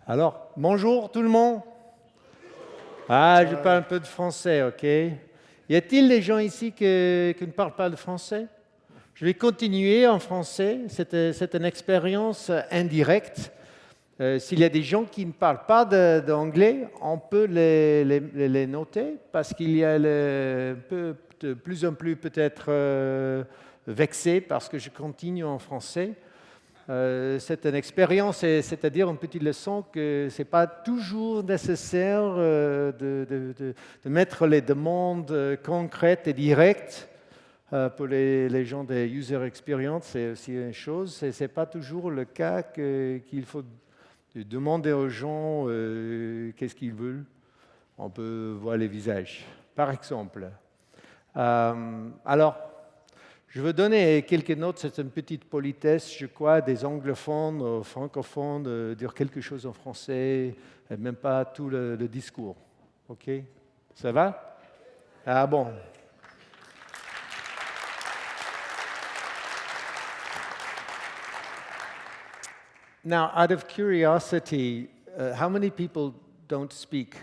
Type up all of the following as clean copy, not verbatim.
Alors, bonjour tout le monde. Ah, je parle un peu de français, ok. Y a-t-il des gens ici qui ne parlent pas de français? Je vais continuer en français. C'est une expérience indirecte. S'il y a des gens qui ne parlent pas d'anglais, on peut les noter parce qu'il y a de plus en plus peut-être vexé parce que je continue en français. C'est une expérience, c'est-à-dire une petite leçon que ce n'est pas toujours nécessaire de mettre les demandes concrètes et directes pour les gens des user experience. C'est aussi une chose, ce n'est pas toujours le cas qu'il faut demander aux gens qu'est-ce qu'ils veulent. On peut voir les visages, par exemple. Alors, je veux donner quelques notes, c'est une petite politesse, je crois, des anglophones aux francophones, de dire quelque chose en français, et même pas tout le discours. OK? Ça va? Ah bon. Now, out of curiosity, how many people don't speak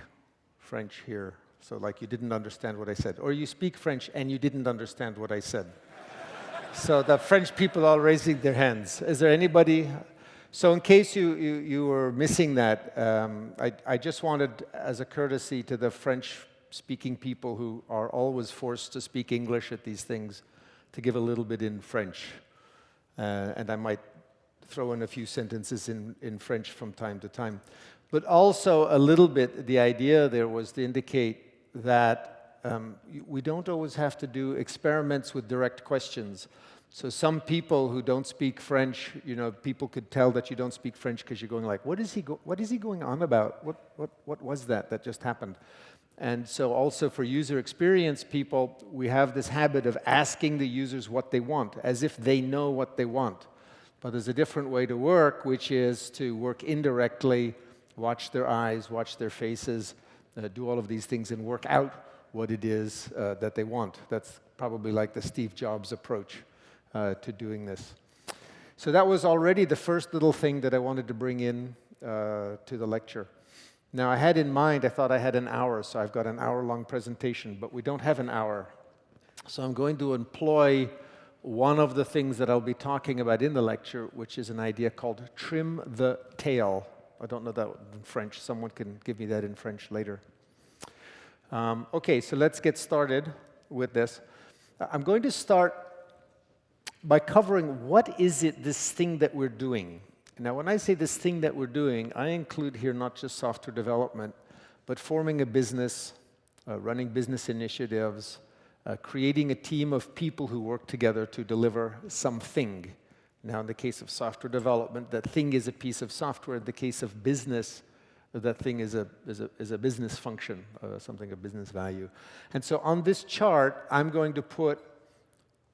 French here? So like you didn't understand what I said. Or you speak French and you didn't understand what I said. So the French people are raising their hands. Is there anybody? So in case you were missing that, I just wanted, as a courtesy to the French-speaking people who are always forced to speak English at these things, to give a little bit in French. And I might throw in a few sentences in French from time to time. But also a little bit, the idea there was to indicate that we don't always have to do experiments with direct questions. So some people who don't speak French, people could tell that you don't speak French because you're going like, what is he going on about? What was that just happened? And so also for user experience people, we have this habit of asking the users what they want, as if they know what they want. But there's a different way to work, which is to work indirectly, watch their eyes, watch their faces, do all of these things and work out what it is that they want. That's probably like the Steve Jobs approach to doing this. So that was already the first little thing that I wanted to bring in to the lecture. Now I had in mind, I thought I had an hour, so I've got an hour-long presentation, but we don't have an hour. So I'm going to employ one of the things that I'll be talking about in the lecture, which is an idea called trim the tail. I don't know that in French. Someone can give me that in French later. Okay, so let's get started with this. I'm going to start by covering what is it, this thing that we're doing. Now, when I say this thing that we're doing, I include here not just software development, but forming a business, running business initiatives, creating a team of people who work together to deliver something. Now, in the case of software development, that thing is a piece of software. In the case of business, that thing is a business function, something of business value. And so on this chart, I'm going to put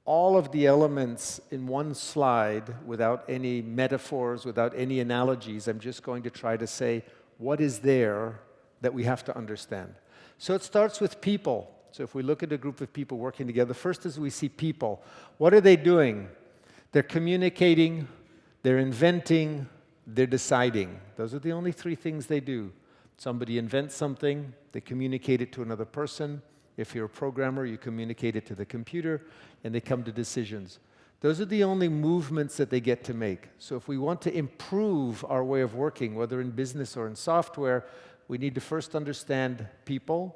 all of the elements in one slide without any metaphors, without any analogies. I'm just going to try to say what is there that we have to understand. So it starts with people. So if we look at a group of people working together, first as we see people, what are they doing? They're communicating, they're inventing, they're deciding. Those are the only three things they do. Somebody invents something, they communicate it to another person. If you're a programmer, you communicate it to the computer, and they come to decisions. Those are the only movements that they get to make. So if we want to improve our way of working, whether in business or in software, we need to first understand people.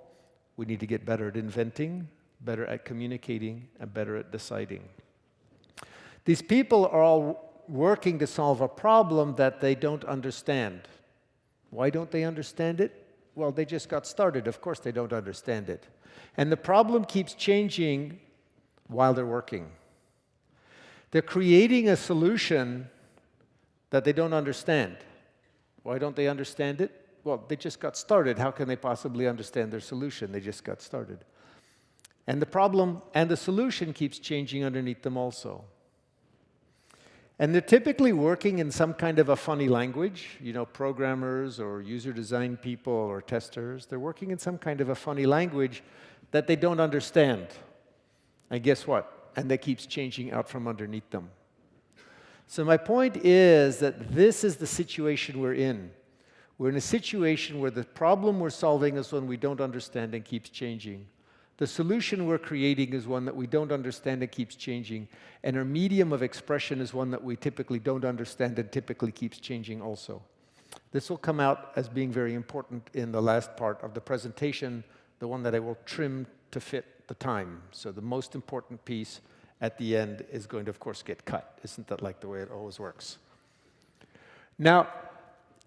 We need to get better at inventing, better at communicating, and better at deciding. These people are all working to solve a problem that they don't understand. Why don't they understand it? Well, they just got started. Of course they don't understand it. And the problem keeps changing while they're working. They're creating a solution that they don't understand. Why don't they understand it? Well, they just got started. How can they possibly understand their solution? They just got started. And the problem and the solution keeps changing underneath them also. And they're typically working in some kind of a funny language, programmers or user design people or testers. They're working in some kind of a funny language that they don't understand. And guess what? And that keeps changing out from underneath them. So my point is that this is the situation we're in. We're in a situation where the problem we're solving is one we don't understand and keeps changing. The solution we're creating is one that we don't understand and keeps changing. And our medium of expression is one that we typically don't understand and typically keeps changing also. This will come out as being very important in the last part of the presentation, the one that I will trim to fit the time. So the most important piece at the end is going to, of course, get cut. Isn't that like the way it always works? Now,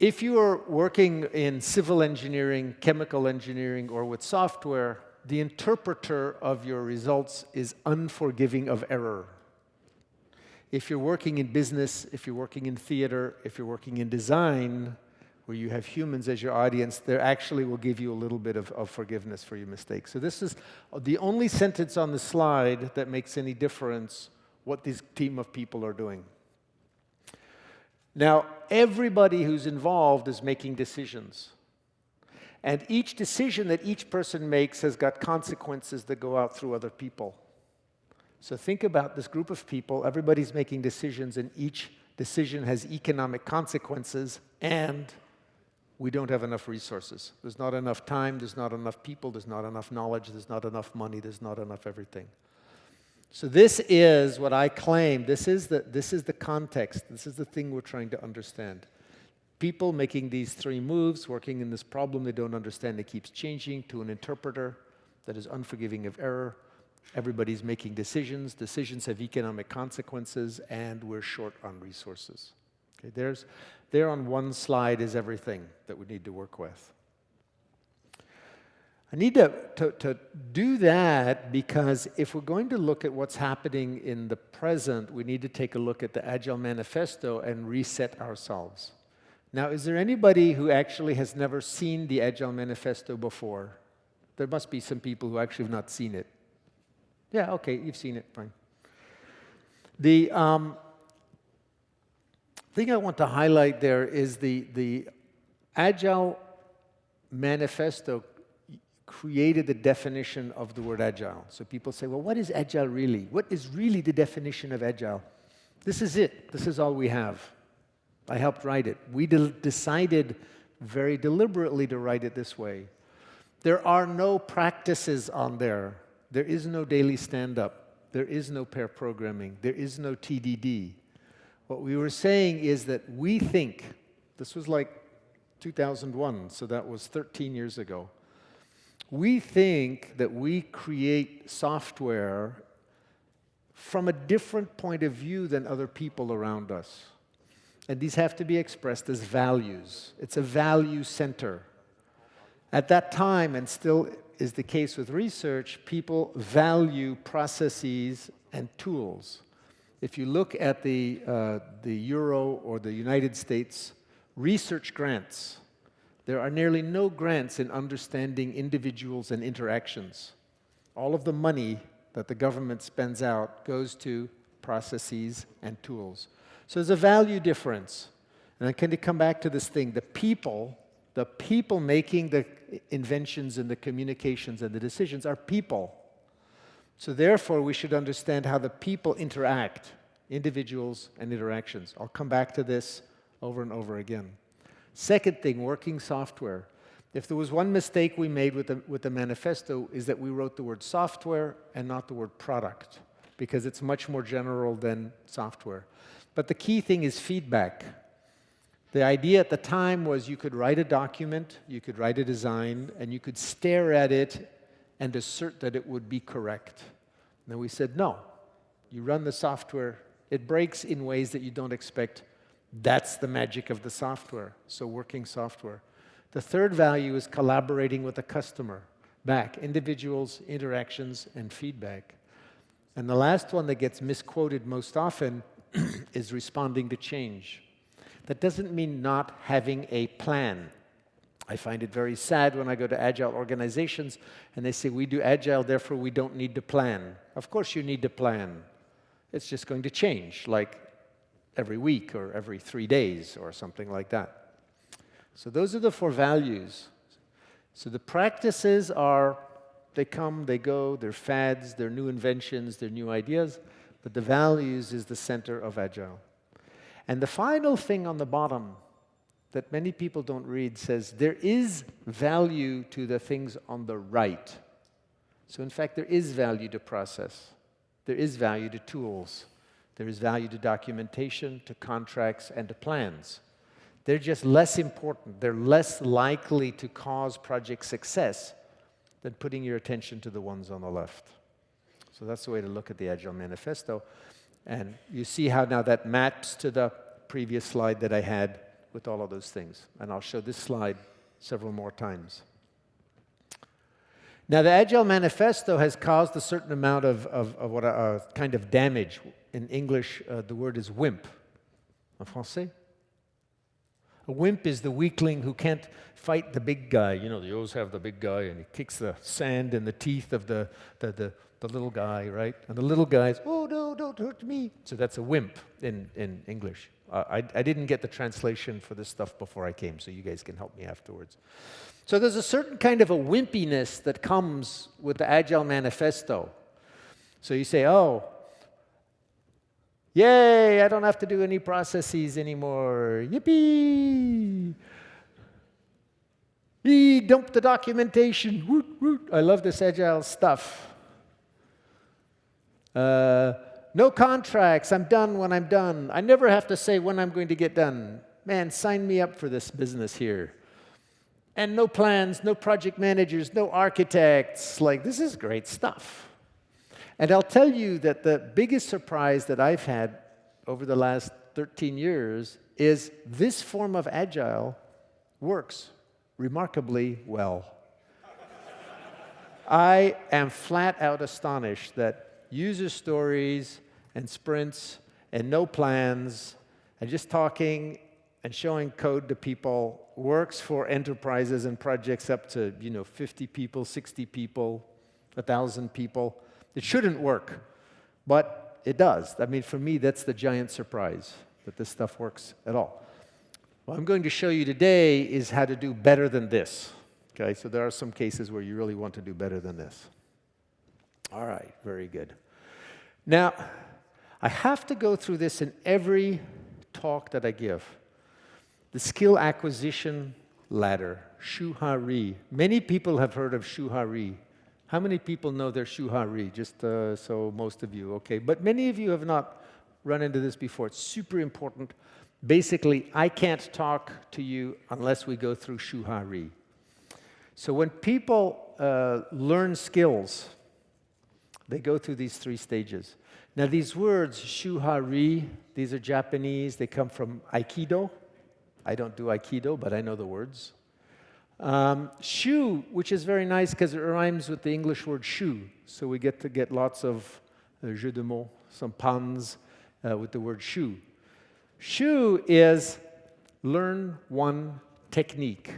if you are working in civil engineering, chemical engineering, or with software, the interpreter of your results is unforgiving of error. If you're working in business, if you're working in theater, if you're working in design, where you have humans as your audience, they actually will give you a little bit of forgiveness for your mistakes. So this is the only sentence on the slide that makes any difference what this team of people are doing. Now, everybody who's involved is making decisions. And each decision that each person makes has got consequences that go out through other people. So think about this group of people, everybody's making decisions, and each decision has economic consequences, and we don't have enough resources. There's not enough time, there's not enough people, there's not enough knowledge, there's not enough money, there's not enough everything. So this is what I claim, this is the context, this is the thing we're trying to understand. People making these three moves, working in this problem they don't understand, it keeps changing, to an interpreter that is unforgiving of error. Everybody's making decisions, decisions have economic consequences, and we're short on resources. Okay, there on one slide is everything that we need to work with. I need to do that because if we're going to look at what's happening in the present, we need to take a look at the Agile Manifesto and reset ourselves. Now, is there anybody who actually has never seen the Agile Manifesto before? There must be some people who actually have not seen it. Yeah, okay, you've seen it, fine. The thing I want to highlight there is the Agile Manifesto created the definition of the word agile. So people say, well, what is agile really? What is really the definition of agile? This is it. This is all we have. I helped write it. We decided very deliberately to write it this way. There are no practices on there. There is no daily stand-up. There is no pair programming. There is no TDD. What we were saying is that we think, this was like 2001, so that was 13 years ago. We think that we create software from a different point of view than other people around us. And these have to be expressed as values. It's a value center. At that time, and still is the case with research, people value processes and tools. If you look at the Euro or the United States research grants, there are nearly no grants in understanding individuals and interactions. All of the money that the government spends out goes to processes and tools. So there's a value difference. And I kind of come back to this thing, the people making the inventions and the communications and the decisions are people. So therefore, we should understand how the people interact, individuals and interactions. I'll come back to this over and over again. Second thing, working software. If there was one mistake we made with the manifesto is that we wrote the word software and not the word product, because it's much more general than software. But the key thing is feedback. The idea at the time was you could write a document, you could write a design, and you could stare at it and assert that it would be correct. And then we said, no. You run the software, it breaks in ways that you don't expect. That's the magic of the software, so working software. The third value is collaborating with the customer. Back, individuals, interactions, and feedback. And the last one that gets misquoted most often is responding to change. That doesn't mean not having a plan. I find it very sad when I go to Agile organizations and they say, we do Agile, therefore we don't need to plan. Of course you need to plan. It's just going to change, like every week or every 3 days or something like that. So those are the 4 values. So the practices are, they come, they go, they're fads, they're new inventions, they're new ideas, but the values is the center of Agile. And the final thing on the bottom that many people don't read says there is value to the things on the right. So in fact, there is value to process. There is value to tools. There is value to documentation, to contracts, and to plans. They're just less important. They're less likely to cause project success than putting your attention to the ones on the left. So that's the way to look at the Agile Manifesto. And you see how now that maps to the previous slide that I had with all of those things. And I'll show this slide several more times. Now, the Agile Manifesto has caused a certain amount of what kind of damage. In English, the word is wimp. En français? A wimp is the weakling who can't fight the big guy. You know, they always have the big guy, and he kicks the sand in the teeth of the little guy, right? And the little guy's, oh, no, don't hurt me. So that's a wimp in English. I didn't get the translation for this stuff before I came, so you guys can help me afterwards. So there's a certain kind of a wimpiness that comes with the Agile Manifesto. So you say, oh, yay, I don't have to do any processes anymore. Yippee! Dump the documentation. Woot, woot. I love this Agile stuff. No contracts. I'm done when I'm done. I never have to say when I'm going to get done. Man, sign me up for this business here. And no plans, no project managers, no architects. Like, this is great stuff. And I'll tell you that the biggest surprise that I've had over the last 13 years is this form of Agile works remarkably well. I am flat out astonished that user stories and sprints and no plans and just talking and showing code to people works for enterprises and projects up to 50 people, 60 people, 1,000 people. It shouldn't work, but it does. I mean, for me, that's the giant surprise, that this stuff works at all. What I'm going to show you today is how to do better than this. Okay, so there are some cases where you really want to do better than this. All right, very good. Now, I have to go through this in every talk that I give. The skill acquisition ladder, Shuhari. Many people have heard of Shuhari. How many people know their Shuhari? Just so most of you, okay. But many of you have not run into this before. It's super important. Basically, I can't talk to you unless we go through Shuhari. So when people learn skills, they go through these 3 stages. Now these words, Shuhari, these are Japanese. They come from Aikido. I don't do Aikido, but I know the words. Shu, which is very nice because it rhymes with the English word shoe. So we get to get lots of jeux de mots, some puns with the word shoe. Shu is learn one technique.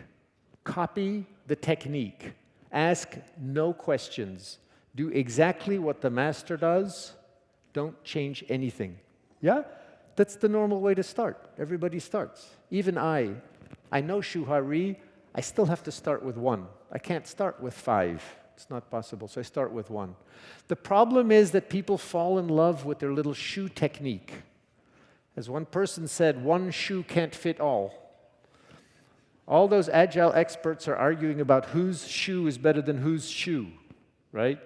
Copy the technique. Ask no questions. Do exactly what the master does. Don't change anything. Yeah? That's the normal way to start. Everybody starts. Even I know Shuhari. I still have to start with 1. I can't start with 5. It's not possible, so I start with 1. The problem is that people fall in love with their little shoe technique. As one person said, one shoe can't fit all. All those Agile experts are arguing about whose shoe is better than whose shoe, right?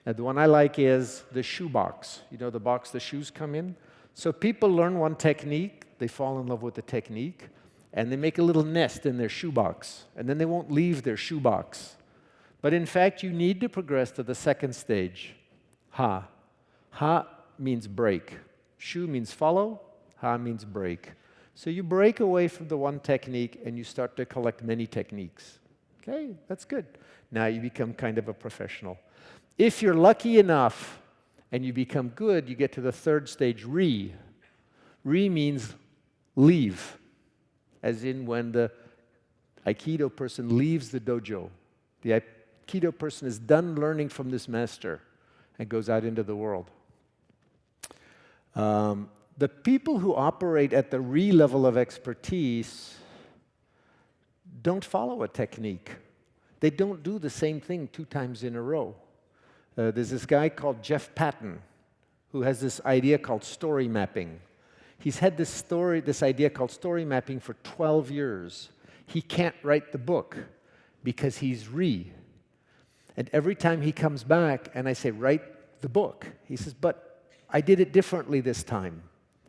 And the one I like is the shoe box. You know the box the shoes come in? So people learn one technique, they fall in love with the technique, and they make a little nest in their shoebox, and then they won't leave their shoebox. But in fact, you need to progress to the second stage, Ha. Ha means break. Shu means follow, Ha means break. So you break away from the one technique, and you start to collect many techniques. Okay, that's good. Now you become kind of a professional. If you're lucky enough and you become good, you get to the third stage, Ri. Ri means leave, as in when the Aikido person leaves the dojo. The Aikido person is done learning from this master and goes out into the world. The people who operate at the Ri level of expertise don't follow a technique. They don't do the same thing 2 times in a row. There's this guy called Jeff Patton who has this idea called story mapping. He's had this idea called story mapping for 12 years. He can't write the book because he's re. And every time he comes back and I say, write the book, he says, but I did it differently this time.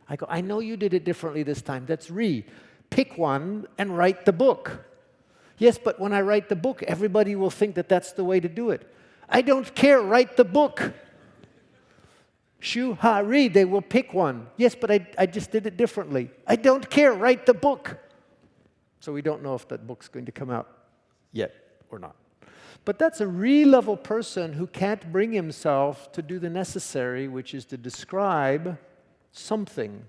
I go, I know you did it differently this time. That's re. Pick one and write the book. Yes, but when I write the book, everybody will think that that's the way to do it. I don't care, write the book. Shu, ha, re, they will pick one. Yes, but I just did it differently. I don't care, write the book. So we don't know if that book's going to come out yet or not. But that's a re-level person who can't bring himself to do the necessary, which is to describe something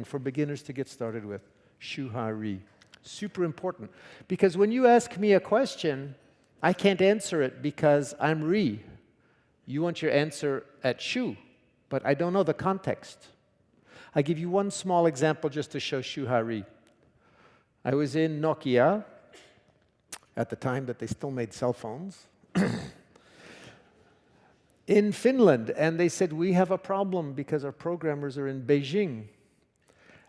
for beginners to get started with. Shu, ha, re. Super important. Because when you ask me a question, I can't answer it because I'm re. You want your answer at shu, but I don't know the context. I give you one small example just to show shu, ha, re. I was in Nokia at the time that they still made cell phones in Finland, and they said, we have a problem because our programmers are in Beijing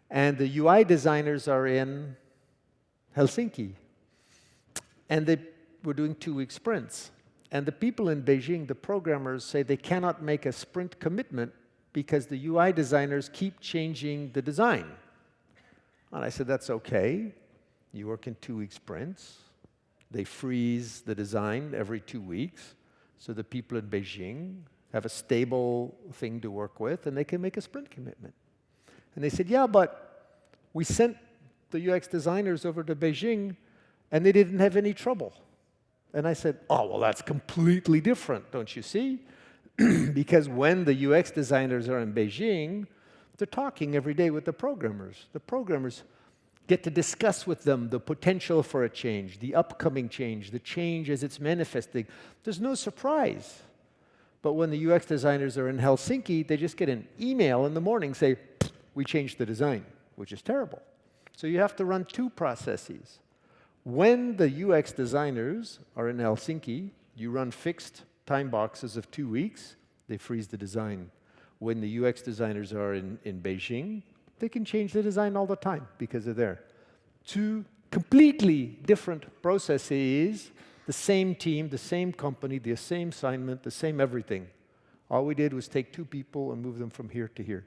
and the UI designers are in Helsinki. And they were doing 2-week sprints. And the people in Beijing, the programmers, say they cannot make a sprint commitment because the UI designers keep changing the design. And I said, that's okay. You work in 2-week sprints. They freeze the design every 2 weeks. So the people in Beijing have a stable thing to work with, and they can make a sprint commitment. And they said, yeah, but we sent the UX designers over to Beijing, and they didn't have any trouble. And I said, oh, well, that's completely different, don't you see? Because when the UX designers are in Beijing, they're talking every day with the programmers. The programmers get to discuss with them the potential for a change, the upcoming change, the change as it's manifesting. There's no surprise. But when the UX designers are in Helsinki, they just get an email in the morning, say, we changed the design, which is terrible. So you have to run 2 processes. When the UX designers are in Helsinki, you run fixed time boxes of 2 weeks. They freeze the design. When the UX designers are in Beijing, they can change the design all the time because they're there. 2 completely different processes, the same team, the same company, the same assignment, the same everything. All we did was take 2 people and move them from here to here.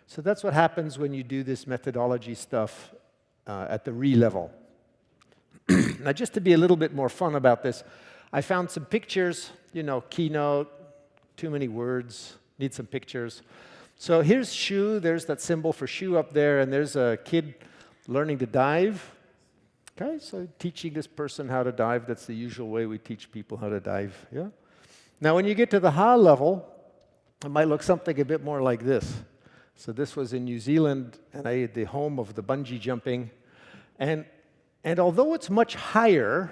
So that's what happens when you do this methodology stuff at the re-level. Now, just to be a little bit more fun about this, I found some pictures, Keynote, too many words, need some pictures. So here's shu, there's that symbol for shu up there, and there's a kid learning to dive. Okay, so teaching this person how to dive, that's the usual way we teach people how to dive, yeah? Now, when you get to the ha level, it might look something a bit more like this. So this was in New Zealand, and I had the home of the bungee jumping. And although it's much higher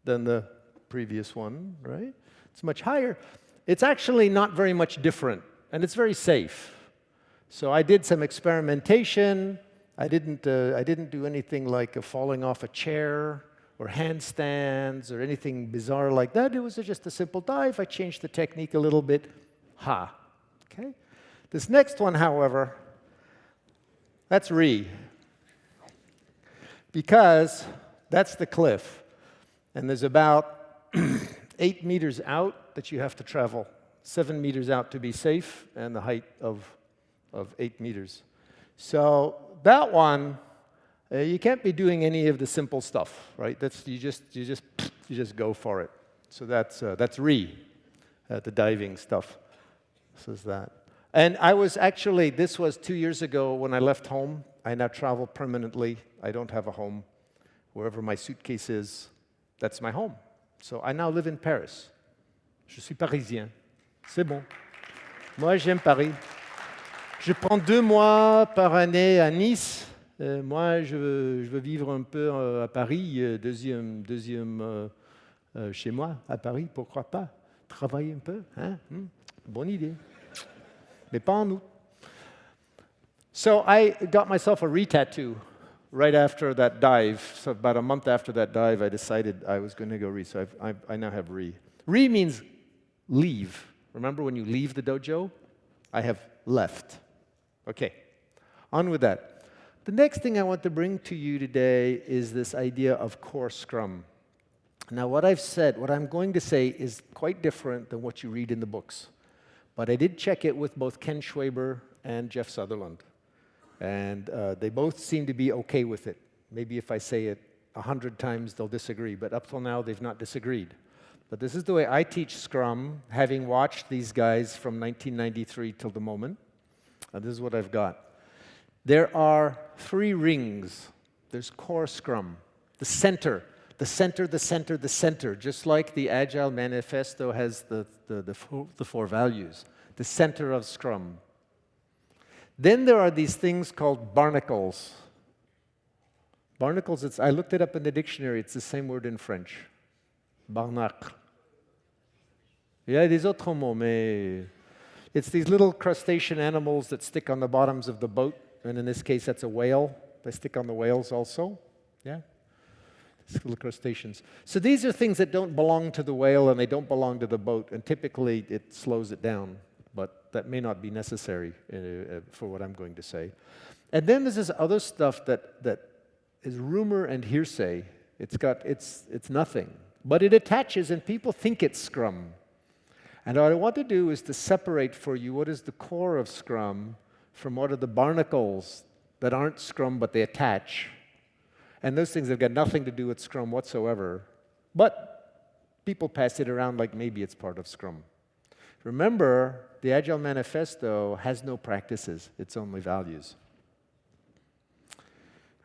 than the previous one, right? It's much higher. It's actually not very much different, and it's very safe. So I did some experimentation. I didn't do anything like falling off a chair or handstands or anything bizarre like that. It was just a simple dive. I changed the technique a little bit. Ha. Okay? This next one, however, that's re. Because that's the cliff. And there's about 8 meters out that you have to travel. 7 meters out to be safe, and the height of 8 meters. So that one, you can't be doing any of the simple stuff, right? That's you just go for it. So that's re, the diving stuff. This is that. And I was actually, this was 2 years ago when I left home. I now travel permanently. I don't have a home. Wherever my suitcase is, that's my home. So I now live in Paris. Je suis parisien. C'est bon. Moi, j'aime Paris. Je prends 2 mois par année à Nice. Moi, je veux vivre un peu à Paris. Deuxième chez moi, à Paris, pourquoi pas? Travailler un peu, hein? Bonne idée. Mais pas en août. So I got myself a re-tattoo right after that dive. So about a month after that dive, I decided I was going to go re. So I now have re. Re means leave. Remember when you leave the dojo? I have left. Okay. On with that. The next thing I want to bring to you today is this idea of core Scrum. Now, what I've said, what I'm going to say is quite different than what you read in the books. But I did check it with both Ken Schwaber and Jeff Sutherland. And they both seem to be okay with it. Maybe if I say it 100 times, they'll disagree. But up till now, they've not disagreed. But this is the way I teach Scrum, having watched these guys from 1993 till the moment. And this is what I've got. There are 3 rings. There's core Scrum, the center, the center, the center, the center, just like the Agile Manifesto has the 4 values, the center of Scrum. Then there are these things called barnacles. Barnacles, I looked it up in the dictionary, it's the same word in French. Barnacle. Il y a des autres mots, mais it's these little crustacean animals that stick on the bottoms of the boat. And in this case, that's a whale. They stick on the whales also. Yeah? These little crustaceans. So these are things that don't belong to the whale and they don't belong to the boat. And typically, it slows it down. But that may not be necessary for what I'm going to say. And then there's this other stuff that is rumor and hearsay. It's nothing. But it attaches and people think it's Scrum. And what I want to do is to separate for you what is the core of Scrum from what are the barnacles that aren't Scrum but they attach. And those things have got nothing to do with Scrum whatsoever. But people pass it around like maybe it's part of Scrum. Remember, the Agile Manifesto has no practices. It's only values.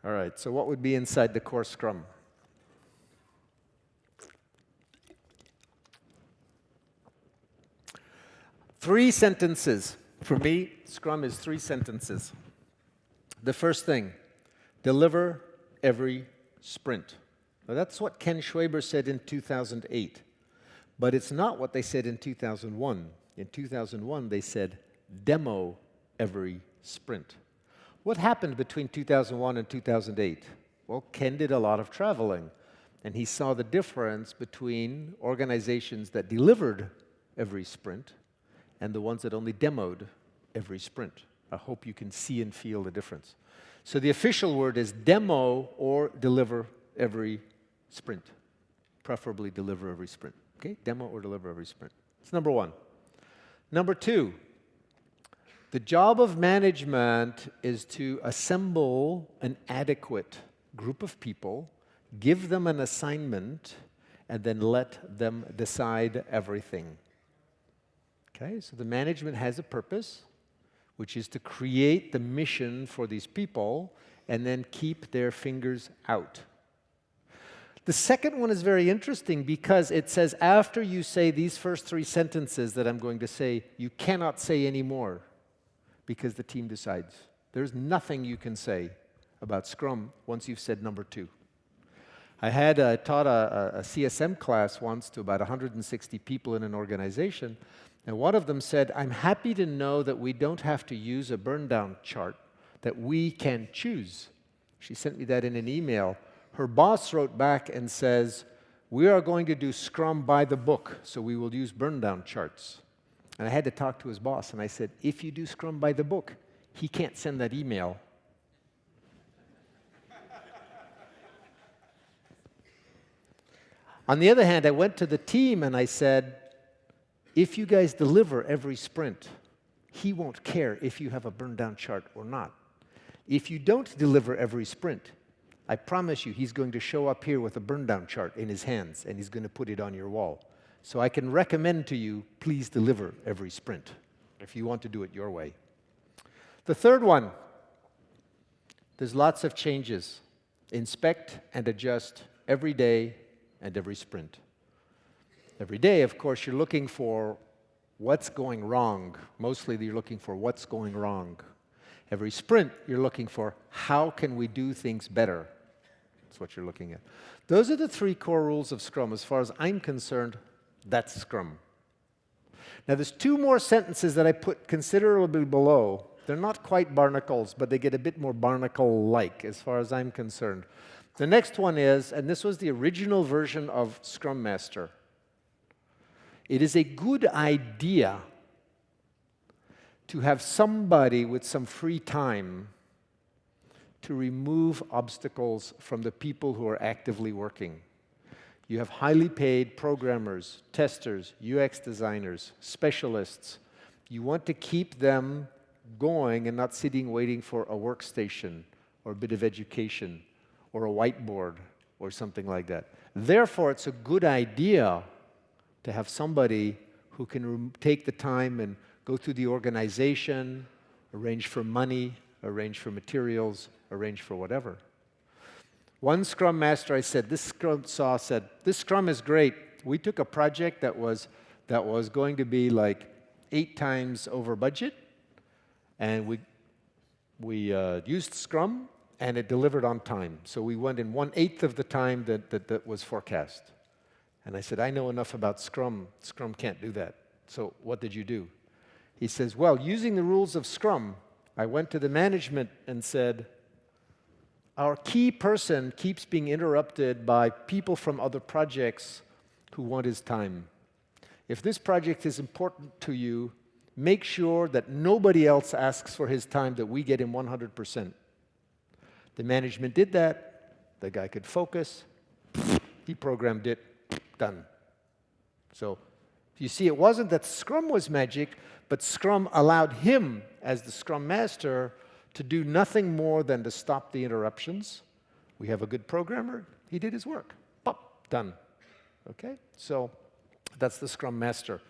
All right, so what would be inside the core Scrum? Three sentences. For me, Scrum is 3 sentences. The first thing, deliver every sprint. Now, that's what Ken Schwaber said in 2008. But it's not what they said in 2001. In 2001, they said, demo every sprint. What happened between 2001 and 2008? Well, Ken did a lot of traveling. And he saw the difference between organizations that delivered every sprint and the ones that only demoed every sprint. I hope you can see and feel the difference. So the official word is demo or deliver every sprint. Preferably deliver every sprint. Okay? Demo or deliver every sprint. That's number 1. Number 2, the job of management is to assemble an adequate group of people, give them an assignment, and then let them decide everything. Okay, so the management has a purpose, which is to create the mission for these people and then keep their fingers out. The second one is very interesting because it says after you say these first 3 sentences that I'm going to say, you cannot say any more because the team decides. There's nothing you can say about Scrum once you've said number 2. I had taught a CSM class once to about 160 people in an organization. And one of them said, I'm happy to know that we don't have to use a burn-down chart, that we can choose. She sent me that in an email. Her boss wrote back and says, we are going to do Scrum by the book, so we will use burn-down charts. And I had to talk to his boss, and I said, if you do Scrum by the book, he can't send that email. On the other hand, I went to the team and I said, if you guys deliver every sprint, he won't care if you have a burn-down chart or not. If you don't deliver every sprint, I promise you he's going to show up here with a burn-down chart in his hands and he's going to put it on your wall. So I can recommend to you, please deliver every sprint if you want to do it your way. The third one, there's lots of changes. Inspect and adjust every day and every sprint. Every day, of course, you're looking for what's going wrong. Mostly you're looking for what's going wrong. Every sprint, you're looking for how can we do things better. That's what you're looking at. Those are the 3 core rules of Scrum. As far as I'm concerned, that's Scrum. Now, there's 2 more sentences that I put considerably below. They're not quite barnacles, but they get a bit more barnacle-like as far as I'm concerned. The next one is, and this was the original version of Scrum Master, it is a good idea to have somebody with some free time to remove obstacles from the people who are actively working. You have highly paid programmers, testers, UX designers, specialists. You want to keep them going and not sitting waiting for a workstation or a bit of education or a whiteboard or something like that. Therefore, it's a good idea to have somebody who can take the time and go through the organization, arrange for money, arrange for materials, arrange for whatever. One Scrum Master I said, this Scrum is great. We took a project that was going to be like 8 times over budget, and we used Scrum, and it delivered on time. So we went in 1/8 of the time that was forecast. And I said, I know enough about Scrum. Scrum can't do that. So what did you do? He says, well, using the rules of Scrum, I went to the management and said, our key person keeps being interrupted by people from other projects who want his time. If this project is important to you, make sure that nobody else asks for his time, that we get him 100%. The management did that. The guy could focus. He programmed it. Done. So you see, it wasn't that Scrum was magic, but Scrum allowed him, as the Scrum Master, to do nothing more than to stop the interruptions. We have a good programmer. He did his work. Pop, done. Okay? So that's the Scrum Master.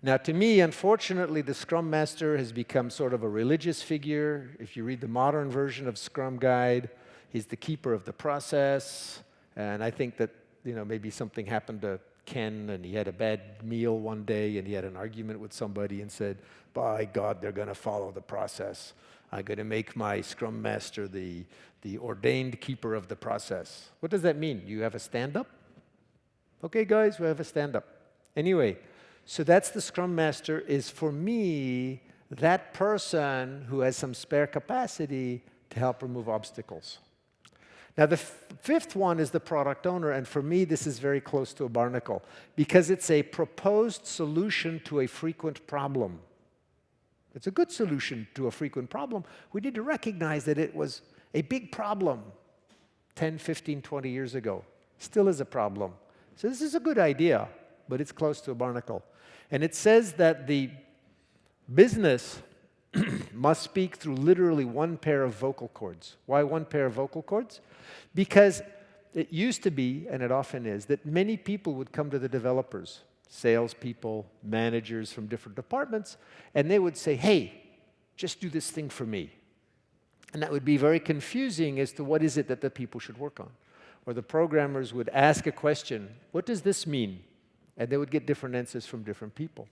Now, to me, unfortunately, the Scrum Master has become sort of a religious figure. If you read the modern version of Scrum Guide, he's the keeper of the process. And I think that, maybe something happened to Ken, and he had a bad meal one day, and he had an argument with somebody and said, by God, they're going to follow the process. I'm going to make my Scrum Master the ordained keeper of the process. What does that mean? You have a stand-up? Okay, guys, we have a stand-up. Anyway, so that's the Scrum Master, is, for me, that person who has some spare capacity to help remove obstacles. Now, the fifth one is the product owner, and for me, this is very close to a barnacle, because it's a proposed solution to a frequent problem. It's a good solution to a frequent problem. We need to recognize that it was a big problem 10, 15, 20 years ago. Still is a problem. So this is a good idea, but it's close to a barnacle. And it says that the business must speak through literally one pair of vocal cords. Why one pair of vocal cords? Because it used to be, and it often is, that many people would come to the developers, salespeople, managers from different departments, and they would say, hey, just do this thing for me. And that would be very confusing as to what is it that the people should work on. Or the programmers would ask a question, what does this mean? And they would get different answers from different people.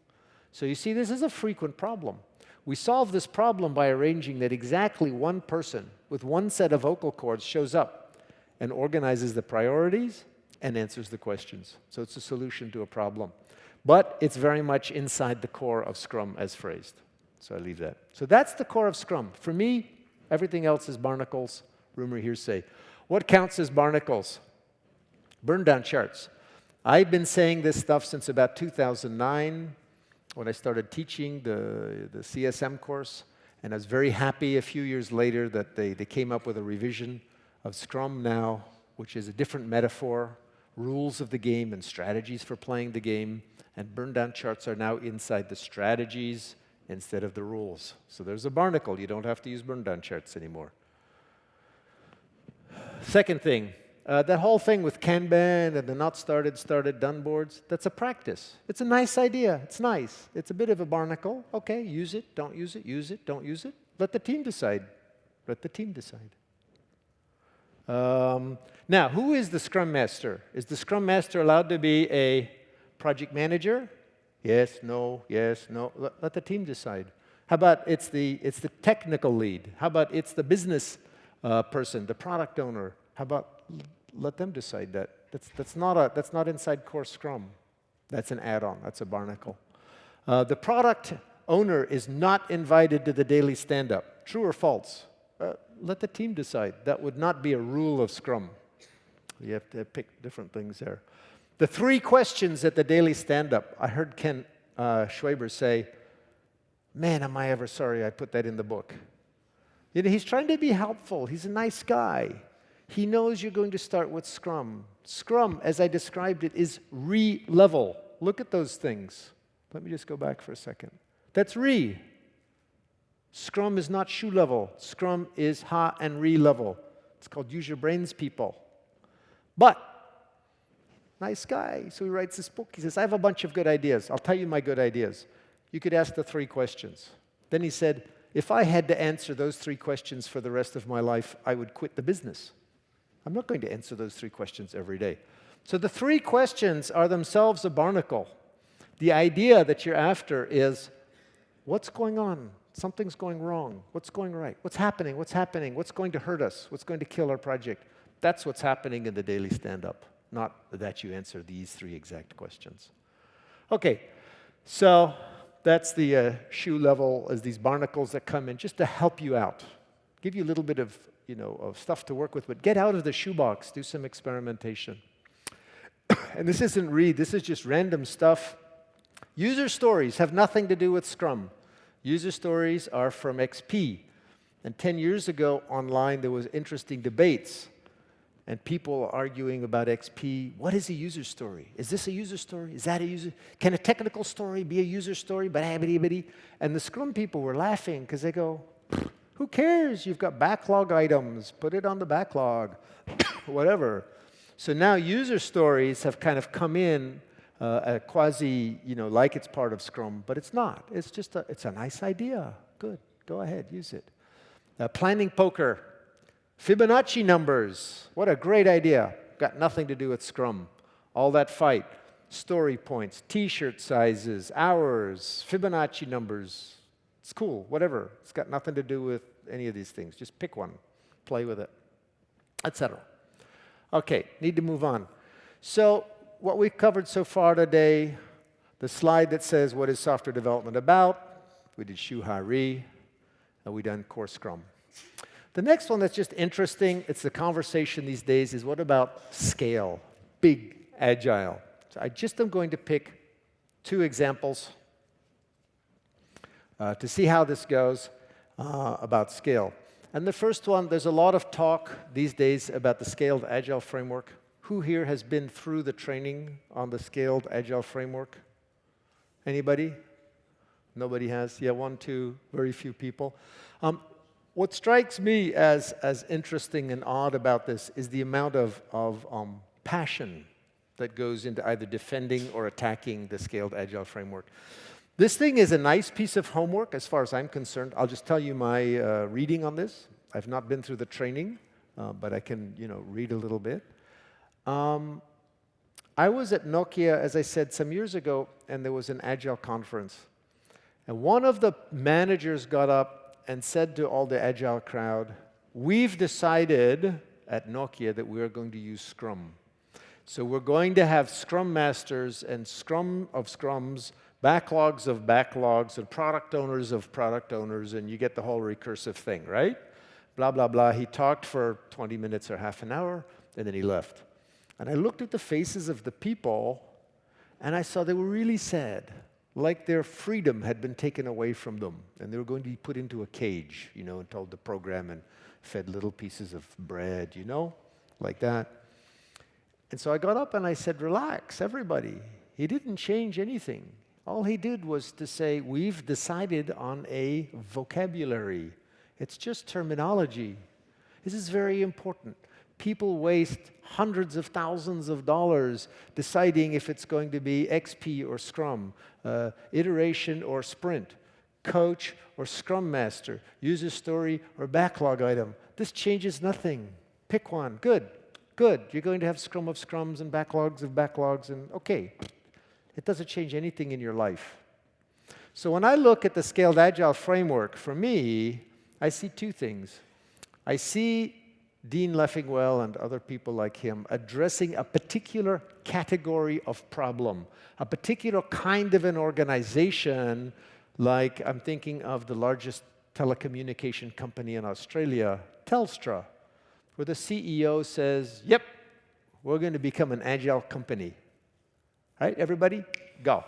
So you see, this is a frequent problem. We solve this problem by arranging that exactly one person with one set of vocal cords shows up and organizes the priorities and answers the questions. So it's a solution to a problem. But it's very much inside the core of Scrum as phrased. So I leave that. So that's the core of Scrum. For me, everything else is barnacles, rumor, hearsay. What counts as barnacles? Burn down charts. I've been saying this stuff since about 2009 when I started teaching the CSM course, and I was very happy a few years later that they came up with a revision of Scrum now, which is a different metaphor, rules of the game and strategies for playing the game, and burn down charts are now inside the strategies instead of the rules. So there's a barnacle. You don't have to use burn down charts anymore. Second thing, that whole thing with Kanban and the not started, done boards, that's a practice. It's a nice idea. It's nice. It's a bit of a barnacle. Okay, use it, don't use it, use it, don't use it. Let the team decide. Let the team decide. Now, who is the Scrum Master? Is the Scrum Master allowed to be a project manager? Yes, no, yes, no. Let the team decide. How about it's the technical lead? How about it's the business person, the product owner? How about let them decide that? That's not inside core Scrum. That's an add-on. That's a barnacle. The product owner is not invited to the daily stand-up. True or false? Let the team decide. That would not be a rule of Scrum. You have to pick different things there. The 3 questions at the daily stand-up. I heard Ken Schwaber say, man, am I ever sorry I put that in the book. You know, he's trying to be helpful. He's a nice guy. He knows you're going to start with Scrum. Scrum, as I described it, is re-level. Look at those things. Let me just go back for a second. That's re. Scrum is not shoe level. Scrum is ha and re level. It's called use your brains, people. But, nice guy. So he writes this book. He says, I have a bunch of good ideas. I'll tell you my good ideas. You could ask the 3 questions. Then he said, if I had to answer those 3 questions for the rest of my life, I would quit the business. I'm not going to answer those 3 questions every day. So the 3 questions are themselves a barnacle. The idea that you're after is, what's going on? Something's going wrong. What's going right? What's happening? What's happening? What's going to hurt us? What's going to kill our project? That's what's happening in the Daily Stand-Up, not that you answer these 3 exact questions. Okay, so that's the shoe level, as these barnacles that come in just to help you out. Give you a little bit of, of stuff to work with, but get out of the shoebox, do some experimentation. And this isn't read, this is just random stuff. User stories have nothing to do with Scrum. User stories are from XP. And 10 years ago, online, there was interesting debates. And people arguing about XP. What is a user story? Is this a user story? Is that a user? Can a technical story be a user story? And the Scrum people were laughing because they go, who cares? You've got backlog items. Put it on the backlog. Whatever. So now user stories have kind of come in quasi, like it's part of Scrum, but it's not. It's just it's a nice idea. Good. Go ahead. Use it. Planning poker. Fibonacci numbers. What a great idea. Got nothing to do with Scrum. All that fight. Story points, T-shirt sizes, hours, Fibonacci numbers. It's cool, whatever. It's got nothing to do with any of these things. Just pick one, play with it, etc. Okay, need to move on. So what we've covered so far today, the slide that says what is software development about, we did Shu-Ha-Ri, and we done Core Scrum. The next one that's just interesting, it's the conversation these days, is what about scale, big, agile? So I just am going to pick 2 examples to see how this goes about scale. And the first one, there's a lot of talk these days about the scaled agile framework. Who here has been through the training on the scaled agile framework? Anybody? Nobody has? Yeah, 1, 2, very few people. What strikes me as interesting and odd about this is the amount of passion that goes into either defending or attacking the scaled agile framework. This thing is a nice piece of homework as far as I'm concerned. I'll just tell you my reading on this. I've not been through the training, but I can read a little bit. I was at Nokia, as I said, some years ago, and there was an Agile conference. And one of the managers got up and said to all the Agile crowd, we've decided at Nokia that we are going to use Scrum. So we're going to have Scrum Masters and Scrum of Scrums, backlogs of backlogs, and product owners of product owners, and you get the whole recursive thing, right? Blah, blah, blah. He talked for 20 minutes or half an hour, and then he left. And I looked at the faces of the people, and I saw they were really sad, like their freedom had been taken away from them, and they were going to be put into a cage, and told to program and fed little pieces of bread, like that. And so I got up and I said, relax, everybody. He didn't change anything. All he did was to say, we've decided on a vocabulary. It's just terminology. This is very important. People waste hundreds of thousands of dollars deciding if it's going to be XP or Scrum, iteration or sprint, coach or Scrum Master, user story or backlog item. This changes nothing. Pick one. Good. Good. You're going to have Scrum of Scrums and backlogs of backlogs, and okay. It doesn't change anything in your life. So when I look at the Scaled Agile framework, for me, I see 2 things. I see Dean Leffingwell and other people like him addressing a particular category of problem, a particular kind of an organization, like I'm thinking of the largest telecommunication company in Australia, Telstra, where the CEO says, yep, we're going to become an agile company. Right, everybody, go.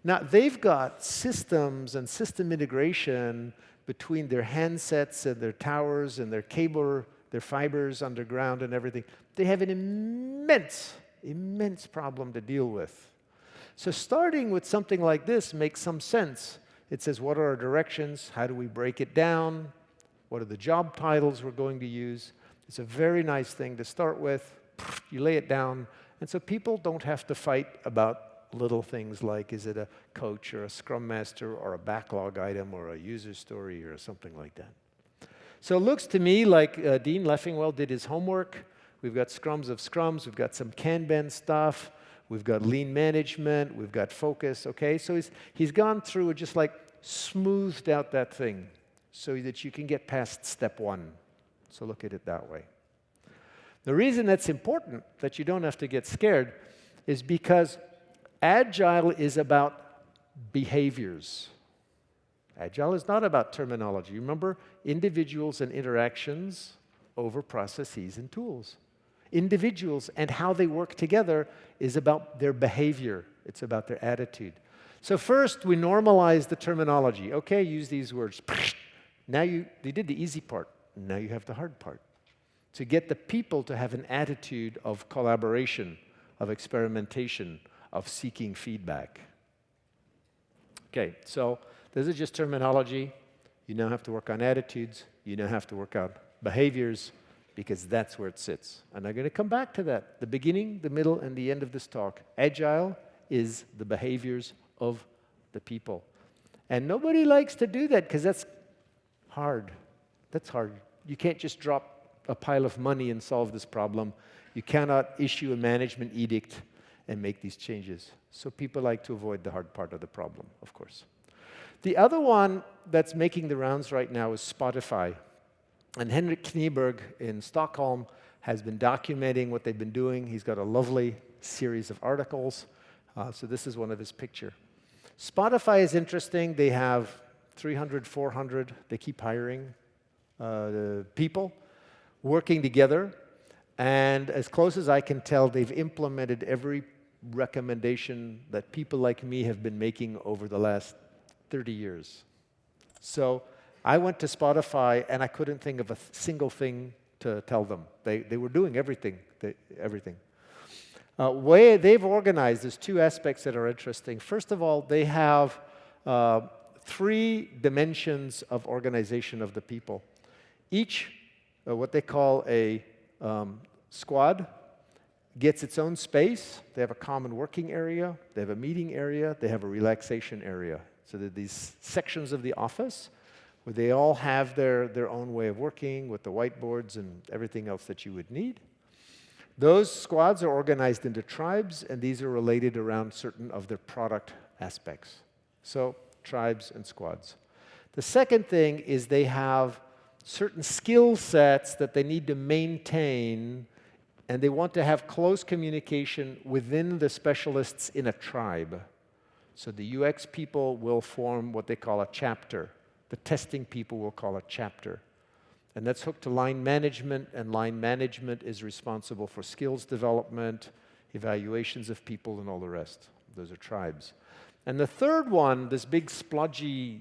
Now, they've got systems and system integration between their handsets and their towers and their cable, their fibers underground and everything. They have an immense problem to deal with. So starting with something like this makes some sense. It says, what are our directions? How do we break it down? What are the job titles we're going to use? It's a very nice thing to start with. You lay it down, and so people don't have to fight about little things like, is it a coach or a scrum master or a backlog item or a user story or something like that. So it looks to me like Dean Leffingwell did his homework. We've got scrums of scrums. We've got some Kanban stuff. We've got lean management. We've got focus. Okay, so he's gone through and just like smoothed out that thing so that you can get past step one. So look at it that way. The reason that's important, that you don't have to get scared, is because Agile is about behaviors. Agile is not about terminology. Remember, individuals and interactions over processes and tools. Individuals and how they work together is about their behavior. It's about their attitude. So first, we normalize the terminology. Okay, use these words. Now you did the easy part. Now you have the hard part. To get the people to have an attitude of collaboration, of experimentation, of seeking feedback. Okay, so this is just terminology. You now have to work on attitudes. You now have to work on behaviors, because that's where it sits. And I'm going to come back to that. The beginning, the middle, and the end of this talk. Agile is the behaviors of the people. And nobody likes to do that because that's hard. That's hard. You can't just drop a pile of money and solve this problem. You cannot issue a management edict and make these changes. So people like to avoid the hard part of the problem, of course. The other one that's making the rounds right now is Spotify. And Henrik Knieberg in Stockholm has been documenting what they've been doing. He's got a lovely series of articles. So this is one of his picture. Spotify is interesting. They have 300, 400. They keep hiring people working together. And as close as I can tell, they've implemented every recommendation that people like me have been making over the last 30 years. So I went to Spotify, and I couldn't think of a single thing to tell them. They were doing everything. Way they've organized, there's two aspects that are interesting. First of all, they have 3 dimensions of organization of the people. Each, what they call a squad, gets its own space. They have a common working area. They have a meeting area. They have a relaxation area. So there are these sections of the office where they all have their own way of working with the whiteboards and everything else that you would need. Those squads are organized into tribes, and these are related around certain of their product aspects. So tribes and squads. The second thing is they have certain skill sets that they need to maintain, and they want to have close communication within the specialists in a tribe. So the UX people will form what they call a chapter. The testing people will call a chapter. And that's hooked to line management, and line management is responsible for skills development, evaluations of people, and all the rest. Those are tribes. And the third one, this big splodgy,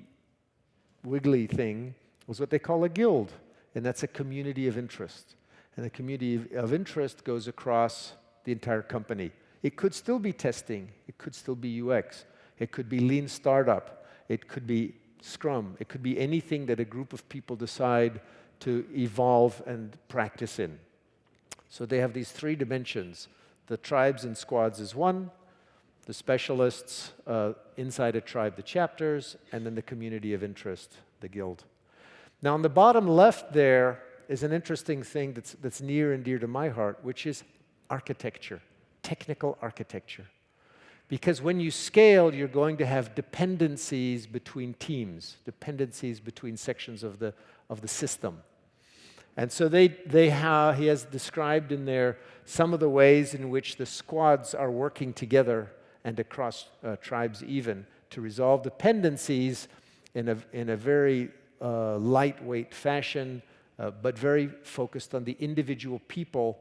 wiggly thing, was what they call a guild, and that's a community of interest. And the community of interest goes across the entire company. It could still be testing. It could still be UX. It could be lean startup. It could be Scrum. It could be anything that a group of people decide to evolve and practice in. So they have these 3 dimensions. The tribes and squads is one, the specialists inside a tribe, the chapters, and then the community of interest, the guild. Now on the bottom left there is an interesting thing that's near and dear to my heart, which is architecture, technical architecture. Because when you scale, you're going to have dependencies between teams, dependencies between sections of the system. And so he has described in there some of the ways in which the squads are working together and across tribes even to resolve dependencies in a very lightweight fashion, but very focused on the individual people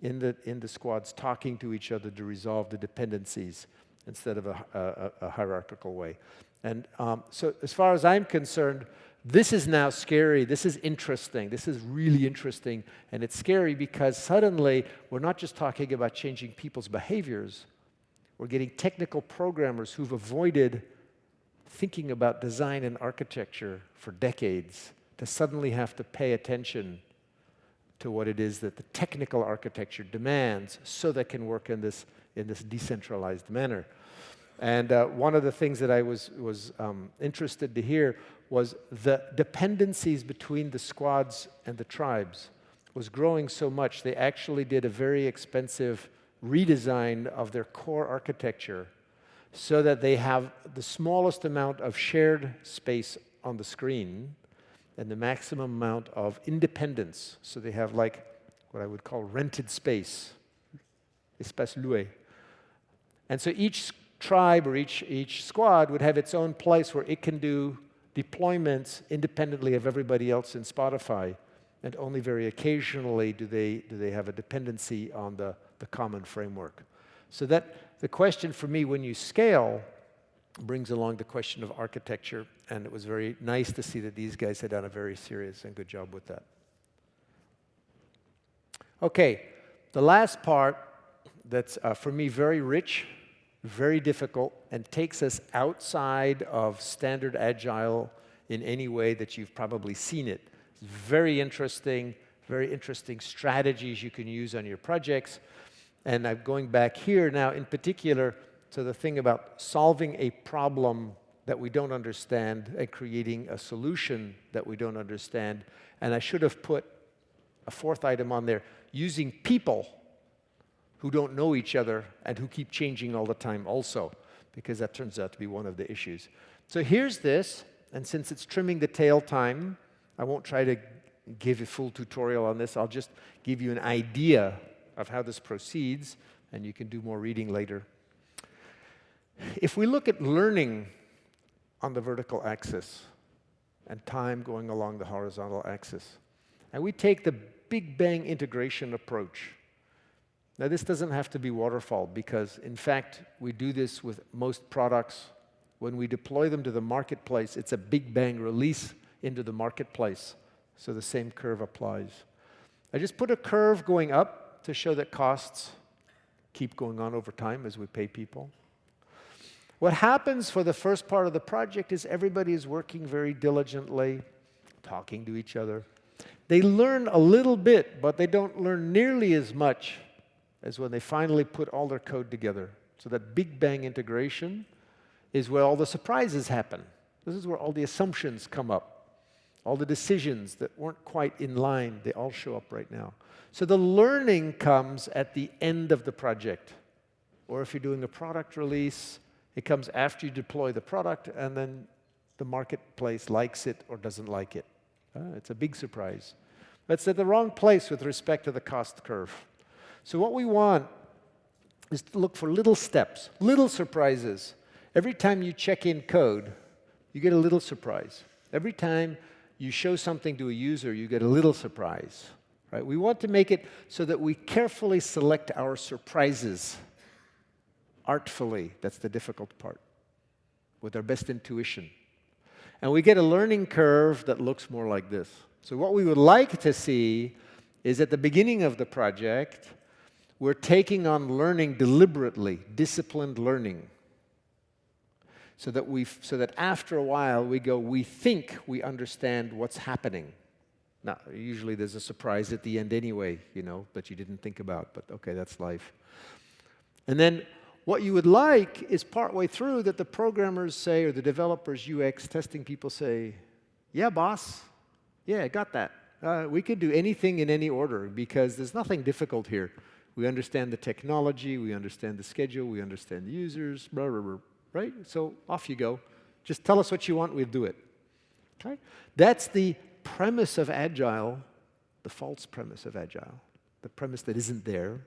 in the squads talking to each other to resolve the dependencies, instead of a hierarchical way. And so as far as I'm concerned, this is now scary, this is interesting, this is really interesting, and it's scary because suddenly we're not just talking about changing people's behaviors, we're getting technical programmers who've avoided thinking about design and architecture for decades to suddenly have to pay attention to what it is that the technical architecture demands so that can work in this decentralized manner. And one of the things that I was interested to hear was the dependencies between the squads and the tribes was growing so much. They actually did a very expensive redesign of their core architecture so that they have the smallest amount of shared space on the screen and the maximum amount of independence. So they have like what I would call rented space, espace loué. And so each tribe or each squad would have its own place where it can do deployments independently of everybody else in Spotify, and only very occasionally do they have a dependency on the common framework. So that the question for me when you scale brings along the question of architecture, and it was very nice to see that these guys had done a very serious and good job with that. Okay, the last part that's for me very rich, very difficult, and takes us outside of standard Agile in any way that you've probably seen it. It's very interesting strategies you can use on your projects. And I'm going back here now in particular to the thing about solving a problem that we don't understand and creating a solution that we don't understand. And I should have put a fourth item on there, using people who don't know each other and who keep changing all the time also, because that turns out to be one of the issues. So here's this, and since it's trimming the tail time, I won't try to give a full tutorial on this. I'll just give you an idea of how this proceeds, and you can do more reading later. If we look at learning on the vertical axis and time going along the horizontal axis, and we take the Big Bang integration approach. Now, this doesn't have to be waterfall because, in fact, we do this with most products. When we deploy them to the marketplace, it's a Big Bang release into the marketplace. So the same curve applies. I just put a curve going up to show that costs keep going on over time as we pay people. What happens for the first part of the project is everybody is working very diligently, talking to each other. They learn a little bit, but they don't learn nearly as much as when they finally put all their code together. So that Big Bang integration is where all the surprises happen. This is where all the assumptions come up. All the decisions that weren't quite in line, they all show up right now. So the learning comes at the end of the project. Or if you're doing a product release, it comes after you deploy the product, and then the marketplace likes it or doesn't like it. It's a big surprise. That's at the wrong place with respect to the cost curve. So what we want is to look for little steps, little surprises. Every time you check in code, you get a little surprise. Every time you show something to a user, you get a little surprise. Right? We want to make it so that we carefully select our surprises artfully. That's the difficult part, with our best intuition. And we get a learning curve that looks more like this. So what we would like to see is at the beginning of the project, we're taking on learning deliberately, disciplined learning. So that after a while we think we understand what's happening. Now, usually there's a surprise at the end anyway, that you didn't think about, but okay, that's life. And then what you would like is partway through that the programmers say, or the developers, UX, testing people say, yeah, boss, yeah, I got that. We could do anything in any order because there's nothing difficult here. We understand the technology, we understand the schedule, we understand the users, blah, blah, blah, right? So off you go. Just tell us what you want, we'll do it. Okay? That's the premise of Agile, the false premise of Agile, the premise that isn't there,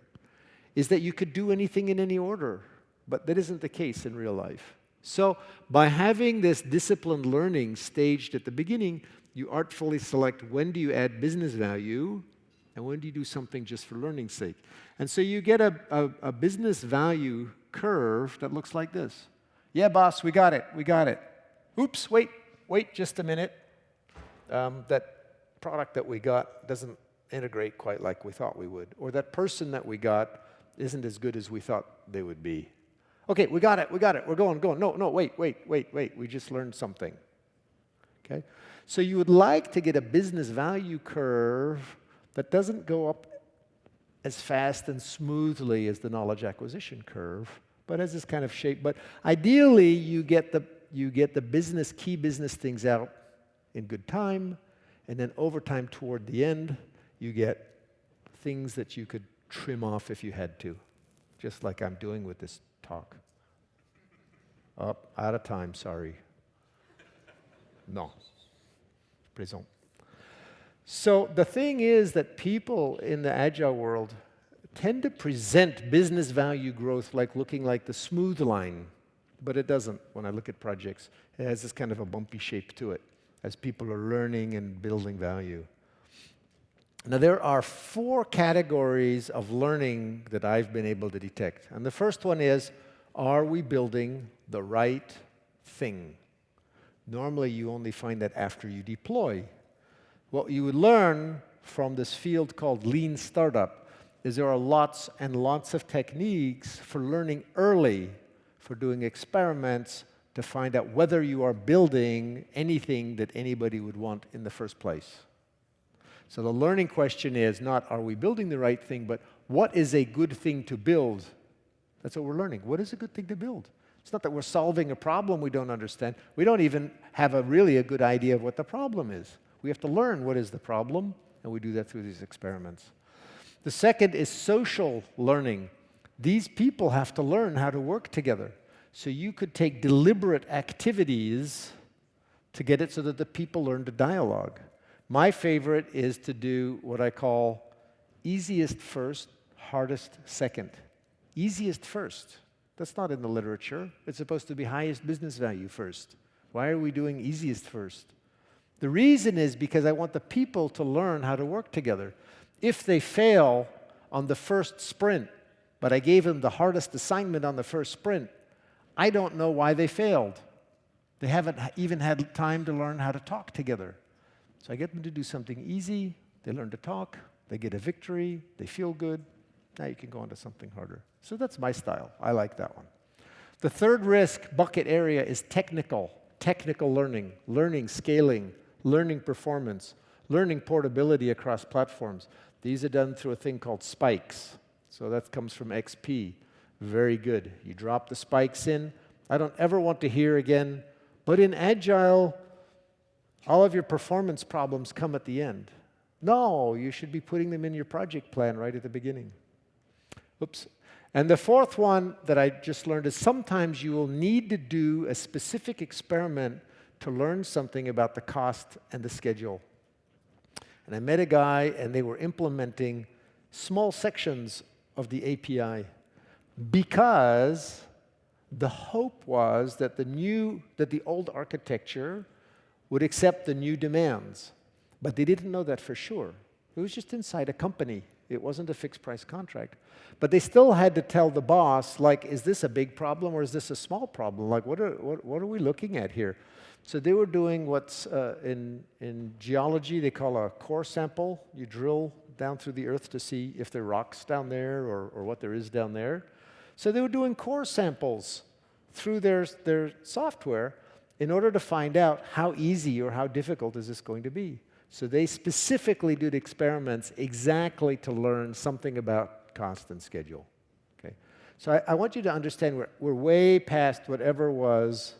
is that you could do anything in any order, but that isn't the case in real life. So by having this disciplined learning staged at the beginning, you artfully select when do you add business value and when do you do something just for learning's sake. And so you get a business value curve that looks like this. Yeah, boss, we got it. oops, wait just a minute. That product that we got doesn't integrate quite like we thought we would. Or that person that we got isn't as good as we thought they would be. Okay, we got it, we're going. No, wait, we just learned something. Okay? So you would like to get a business value curve that doesn't go up as fast and smoothly as the knowledge acquisition curve, but has this kind of shape. But ideally, you get the key business things out in good time, and then over time toward the end, you get things that you could trim off if you had to, just like I'm doing with this talk. Out of time, sorry. No. Présent. So the thing is that people in the Agile world tend to present business value growth like looking like the smooth line, but it doesn't when I look at projects. It has this kind of a bumpy shape to it as people are learning and building value. Now, there are 4 categories of learning that I've been able to detect. And the first one is, are we building the right thing? Normally, you only find that after you deploy. What you would learn from this field called lean startup is there are lots and lots of techniques for learning early, for doing experiments to find out whether you are building anything that anybody would want in the first place. So the learning question is not, are we building the right thing, but what is a good thing to build? That's what we're learning. What is a good thing to build? It's not that we're solving a problem we don't understand. We don't even have really a good idea of what the problem is. We have to learn what is the problem, and we do that through these experiments. The second is social learning. These people have to learn how to work together. So you could take deliberate activities to get it so that the people learn to dialogue. My favorite is to do what I call easiest first, hardest second. Easiest first. That's not in the literature. It's supposed to be highest business value first. Why are we doing easiest first? The reason is because I want the people to learn how to work together. If they fail on the first sprint, but I gave them the hardest assignment on the first sprint, I don't know why they failed. They haven't even had time to learn how to talk together. So I get them to do something easy, they learn to talk, they get a victory, they feel good. Now you can go on to something harder. So that's my style. I like that one. The third risk bucket area is technical learning, learning scaling, learning performance, learning portability across platforms. These are done through a thing called spikes. So that comes from XP. Very good. You drop the spikes in. I don't ever want to hear again, but in Agile, all of your performance problems come at the end. No, you should be putting them in your project plan right at the beginning. Oops. And the fourth one that I just learned is sometimes you will need to do a specific experiment to learn something about the cost and the schedule. And I met a guy, and they were implementing small sections of the API because the hope was that the old architecture would accept the new demands. But they didn't know that for sure. It was just inside a company. It wasn't a fixed price contract. But they still had to tell the boss, like, is this a big problem or is this a small problem? Like, what are we looking at here? So they were doing what's in geology they call a core sample. You drill down through the earth to see if there are rocks down there or what there is down there. So they were doing core samples through their software in order to find out how easy or how difficult is this going to be. So they specifically did experiments exactly to learn something about cost and schedule. Okay? So I want you to understand we're way past whatever was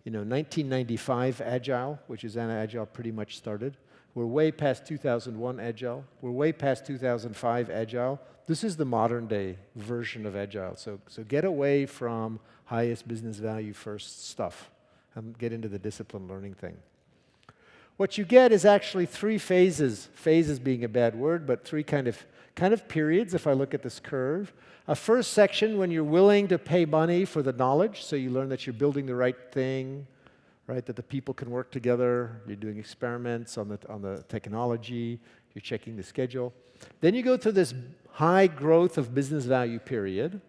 1995 Agile, which is when Agile pretty much started. We're way past 2001 Agile. We're way past 2005 Agile. This is the modern day version of Agile. So get away from highest business value first stuff and get into the discipline learning thing. What you get is actually 3 phases. Phases being a bad word, but 3 kind of periods if I look at this curve. A first section when you're willing to pay money for the knowledge, so you learn that you're building the right thing, right? That the people can work together. You're doing experiments on the technology. You're checking the schedule. Then you go through this high growth of business value period,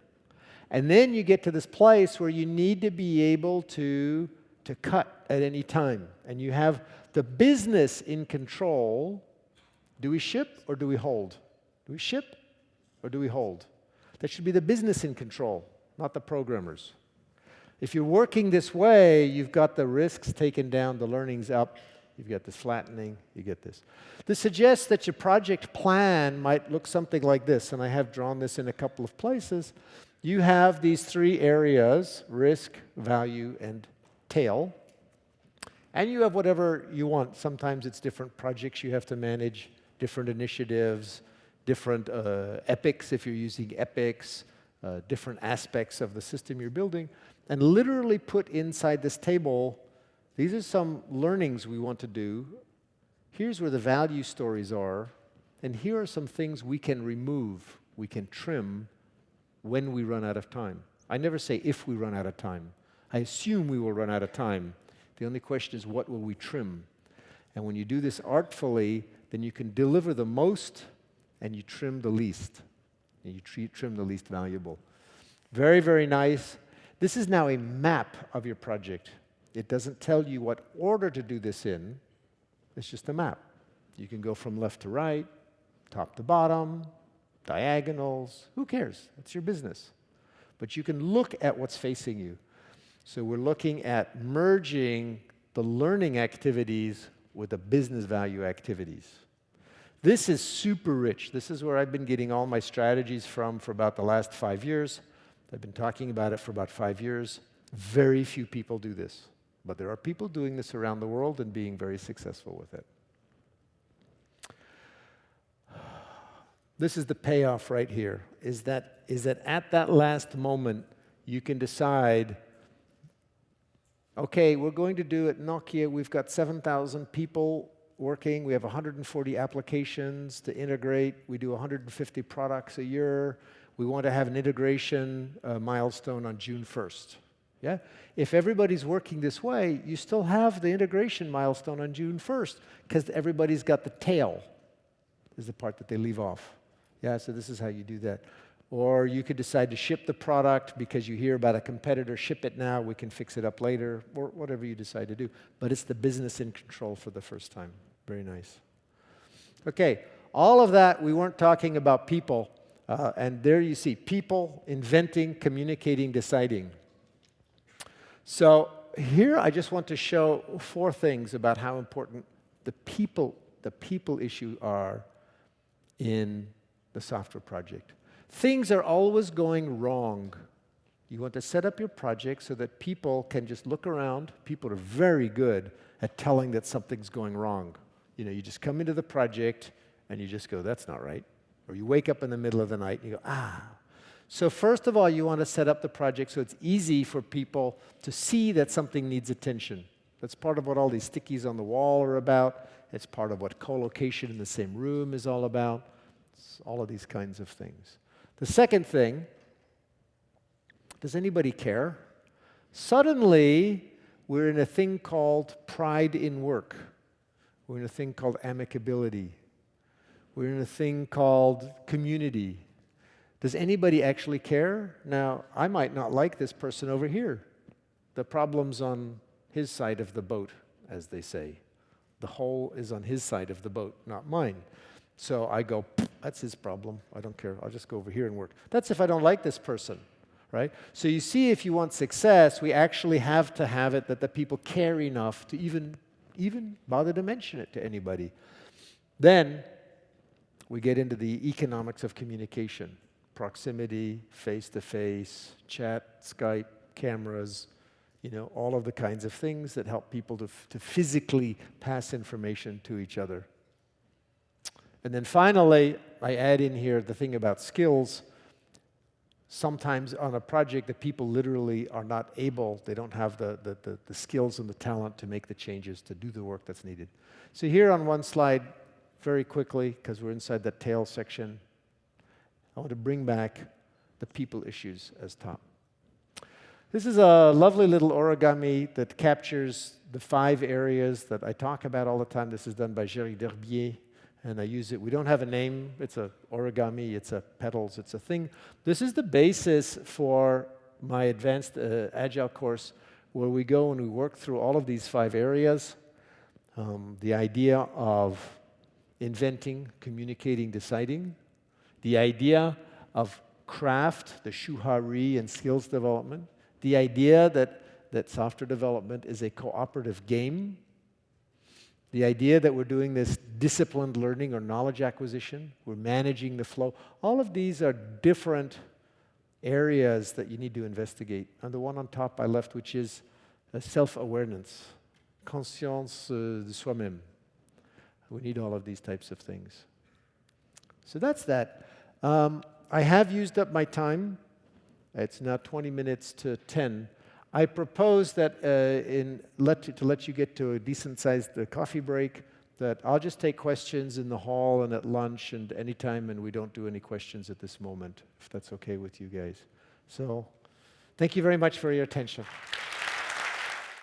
and then you get to this place where you need to be able to to cut at any time, and you have the business in control, do we ship or do we hold? Do we ship or do we hold? That should be the business in control, not the programmers. If you're working this way, you've got the risks taken down, the learnings up, you've got this flattening, you get this. This suggests that your project plan might look something like this, and I have drawn this in a couple of places. You have these three areas, risk, value, and tail, and you have whatever you want. Sometimes it's different projects you have to manage, different initiatives, different epics if you're using epics, different aspects of the system you're building, and literally put inside this table, these are some learnings we want to do. Here's where the value stories are, and here are some things we can remove, we can trim when we run out of time. I never say if we run out of time. I assume we will run out of time. The only question is, what will we trim? And when you do this artfully, then you can deliver the most and you trim the least. And you trim the least valuable. Very, very nice. This is now a map of your project. It doesn't tell you what order to do this in. It's just a map. You can go from left to right, top to bottom, diagonals. Who cares? It's your business. But you can look at what's facing you. So we're looking at merging the learning activities with the business value activities. This is super rich. This is where I've been getting all my strategies from for about the last 5 years. I've been talking about it for about 5 years. Very few people do this. But there are people doing this around the world and being very successful with it. This is the payoff right here, is that at that last moment, you can decide, okay, we're going to do at Nokia, we've got 7,000 people working, we have 140 applications to integrate, we do 150 products a year, we want to have an integration milestone on June 1st. Yeah? If everybody's working this way, you still have the integration milestone on June 1st, because everybody's got the tail, is the part that they leave off. Yeah, so this is how you do that. Or you could decide to ship the product because you hear about a competitor, ship it now, we can fix it up later, or whatever you decide to do. But it's the business in control for the first time. Very nice. Okay, all of that, we weren't talking about people. And there you see people, inventing, communicating, deciding. So here I just want to show 4 things about how important the people issue are in the software project. Things are always going wrong. You want to set up your project so that people can just look around. People are very good at telling that something's going wrong. You know, you just come into the project and you just go, that's not right. Or you wake up in the middle of the night and you go, ah. So first of all, you want to set up the project so it's easy for people to see that something needs attention. That's part of what all these stickies on the wall are about. It's part of what co-location in the same room is all about. It's all of these kinds of things. The second thing, does anybody care? Suddenly, we're in a thing called pride in work. We're in a thing called amicability. We're in a thing called community. Does anybody actually care? Now, I might not like this person over here. The problem's on his side of the boat, as they say. The hole is on his side of the boat, not mine. So I go, that's his problem. I don't care. I'll just go over here and work. That's if I don't like this person, right? So you see, if you want success, we actually have to have it that the people care enough to even bother to mention it to anybody. Then we get into the economics of communication. Proximity, face-to-face, chat, Skype, cameras, all of the kinds of things that help people to physically pass information to each other. And then finally, I add in here the thing about skills. Sometimes on a project, the people literally are not able, they don't have the skills and the talent to make the changes, to do the work that's needed. So here on one slide, very quickly, because we're inside that tail section, I want to bring back the people issues as top. This is a lovely little origami that captures the 5 areas that I talk about all the time. This is done by Géry Derbier, and I use it. We don't have a name. It's a origami. It's a petals. It's a thing. This is the basis for my advanced Agile course, where we go and we work through all of these 5 areas. The idea of inventing, communicating, deciding. The idea of craft, the shuhari and skills development. The idea that software development is a cooperative game. The idea that we're doing this disciplined learning or knowledge acquisition, we're managing the flow. All of these are different areas that you need to investigate. And the one on top I left, which is self-awareness, conscience de soi-même. We need all of these types of things. So that's that. I have used up my time. It's now 20 minutes to 10. I propose that to let you get to a decent-sized coffee break, that I'll just take questions in the hall and at lunch and anytime, and we don't do any questions at this moment, if that's okay with you guys. So, thank you very much for your attention.